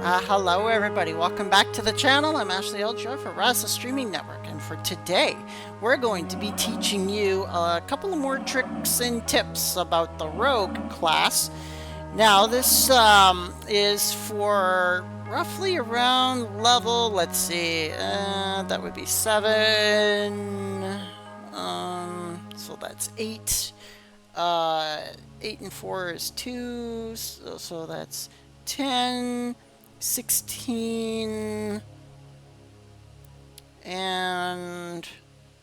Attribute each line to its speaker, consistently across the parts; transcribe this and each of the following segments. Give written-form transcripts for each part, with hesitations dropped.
Speaker 1: Hello everybody, welcome back to the channel. I'm Ashley Ultra for Rasa Streaming Network, and for today we're going to be teaching you a couple of more tricks and tips about the Rogue class. Now this is for roughly around level, let's see, that would be 7, so that's 8, 8 and 4 is 2, so that's 10, 16, and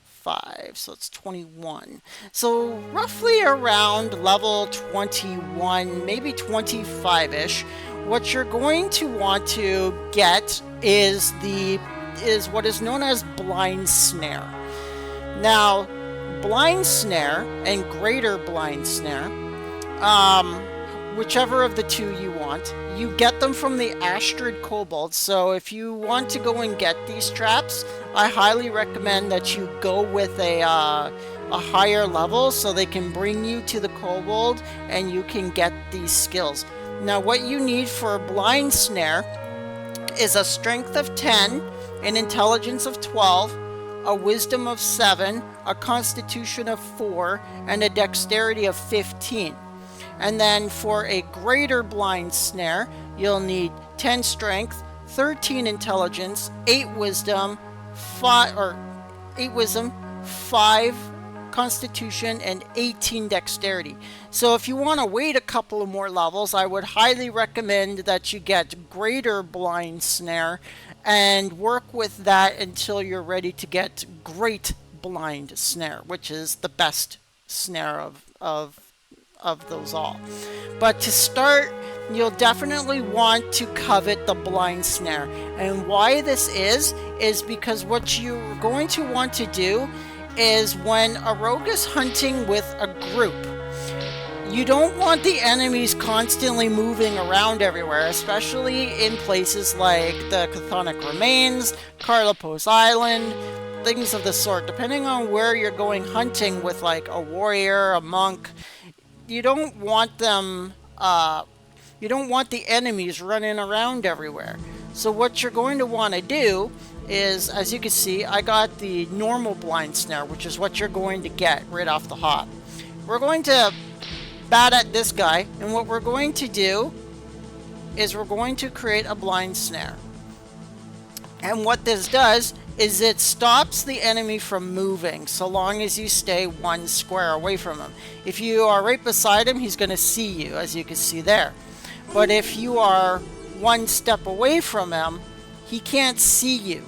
Speaker 1: 5, so it's 21. So roughly around level 21, maybe 25-ish, what you're going to want to get is what is known as Blind Snare. Now, Blind Snare and Greater Blind Snare, whichever of the two you want. You get them from the Astrid Kobold, so if you want to go and get these traps, I highly recommend that you go with a higher level so they can bring you to the Kobold and you can get these skills. Now what you need for a Blind Snare is a Strength of 10, an Intelligence of 12, a Wisdom of 7, a Constitution of 4, and a Dexterity of 15. And then for a Greater Blind Snare, you'll need 10 Strength, 13 Intelligence, 8 Wisdom, 5 Constitution, and 18 Dexterity. So if you want to wait a couple of more levels, I would highly recommend that you get Greater Blind Snare and work with that until you're ready to get Great Blind Snare, which is the best snare of those all. But to start, you'll definitely want to covet the Blind Snare. And why this is because what you're going to want to do is when a rogue is hunting with a group, you don't want the enemies constantly moving around everywhere, especially in places like the Chthonic Remains, Carlopos Island, things of the sort. Depending on where you're going hunting with like a warrior, a monk, you don't want them, you don't want the enemies running around everywhere. So what you're going to want to do is, as you can see, I got the normal Blind Snare, which is what you're going to get right off the hop. We're going to bat at this guy, and what we're going to do is we're going to create a Blind Snare. And what this does is it stops the enemy from moving so long as you stay 1 square away from him. If you are right beside him, he's going to see you, as you can see there. But if you are 1 step away from him, he can't see you.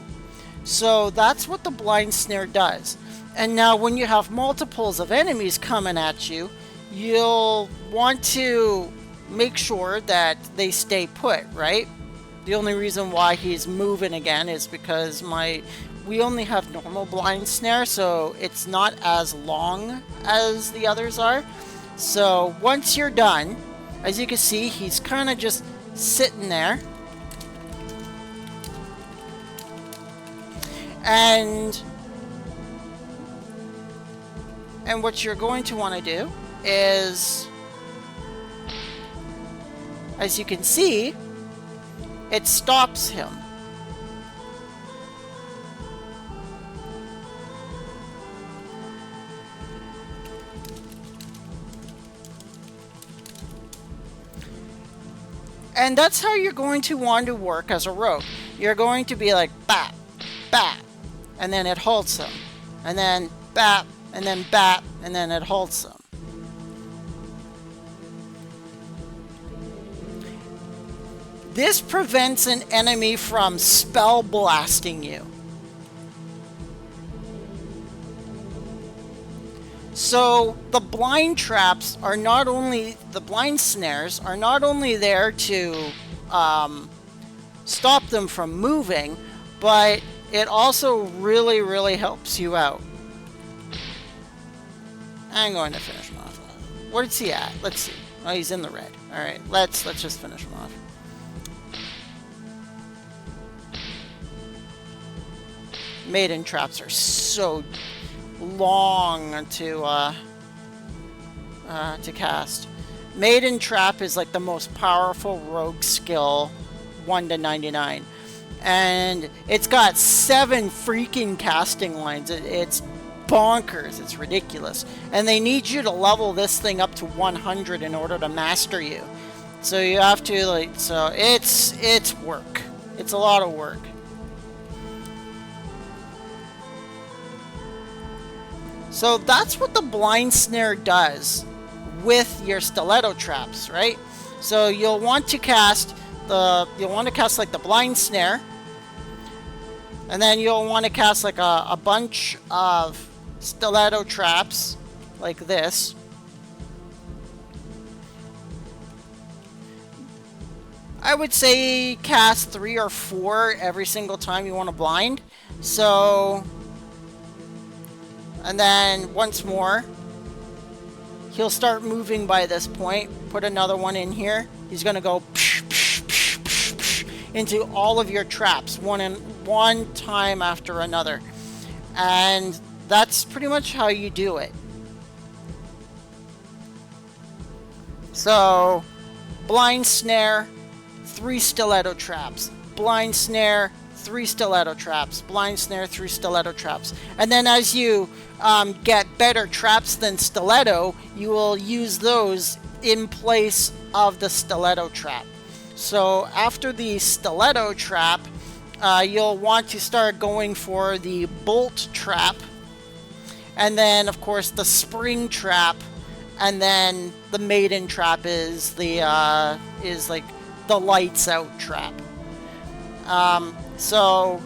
Speaker 1: So that's what the Blind Snare does. And now when you have multiples of enemies coming at you, you'll want to make sure that they stay put, right? The only reason why he's moving again is because we only have normal Blind Snare, so it's not as long as the others are. So once you're done, as you can see, he's kind of just sitting there. And what you're going to want to do is, as you can see, it stops him. And that's how you're going to want to work as a rogue. You're going to be like bat, bat, and then it halts him. And then bat, and then bat, and then it halts him. This prevents an enemy from spell blasting you. So the blind traps are not only, the blind snares are not only there to stop them from moving, but it also really helps you out. I'm going to finish him off. Where's he at? Let's see. Oh, he's in the red. Alright, let's just finish him off. Maiden traps are so long to cast. Maiden Trap is like the most powerful rogue skill 1 to 99. And it's got 7 freaking casting lines. It's bonkers. It's ridiculous. And they need you to level this thing up to 100 in order to master you. So you have to, like, so it's work. It's a lot of work. So that's what the Blind Snare does with your Stiletto Traps, right? So you'll want to cast like the Blind Snare, and then you'll want to cast like a bunch of Stiletto Traps like this. I would say cast 3 or 4 every single time you want to blind. So, and then once more, he'll start moving by this point. Put another one in here. He's going to go psh, psh, psh, psh, psh, into all of your traps one time after another. And that's pretty much how you do it. So, Blind Snare, 3 Stiletto Traps. Blind Snare, 3 Stiletto Traps. Blind Snare, 3 Stiletto Traps. And then as you get better traps than Stiletto, you will use those in place of the Stiletto Trap. So after the Stiletto Trap, you'll want to start going for the Bolt Trap, and then of course the Spring Trap, and then the Maiden Trap is like the Lights Out Trap. So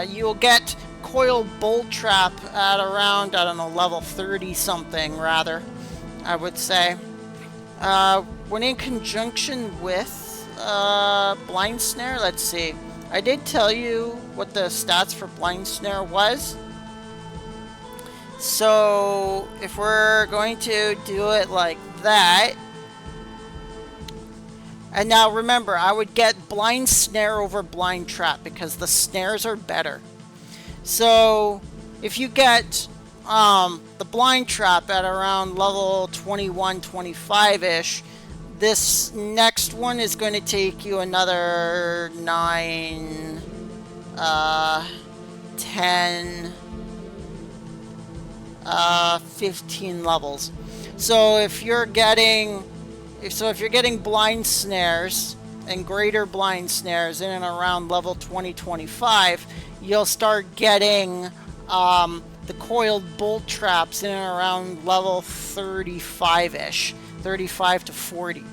Speaker 1: you'll get Coiled Bolt Trap at around, I don't know, level 30 something rather, I would say. When in conjunction with Blind Snare, let's see. I did tell you what the stats for Blind Snare was. So if we're going to do it like that, and now remember, I would get Blind Snare over Blind Trap because the snares are better. So if you get the Blind Trap at around level 21, 25-ish, this next one is going to take you another 9, 10, 15 levels. So if you're getting Blind Snares and greater Blind Snares in and around level 20, 25, you'll start getting the Coiled Bolt Traps in and around level 35-ish, 35 to 40.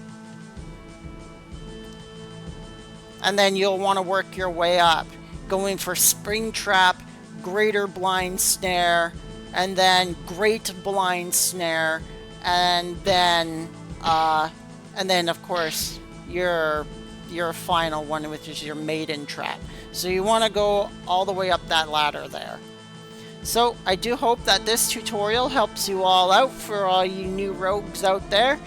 Speaker 1: And then you'll want to work your way up, going for Spring Trap, greater Blind Snare, and then Great Blind Snare, and then of course your final one, which is your Maiden Trap. So you want to go all the way up that ladder there. So I do hope that this tutorial helps you all out for all you new rogues out there.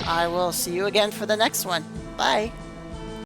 Speaker 1: I will see you again for the next one. Bye.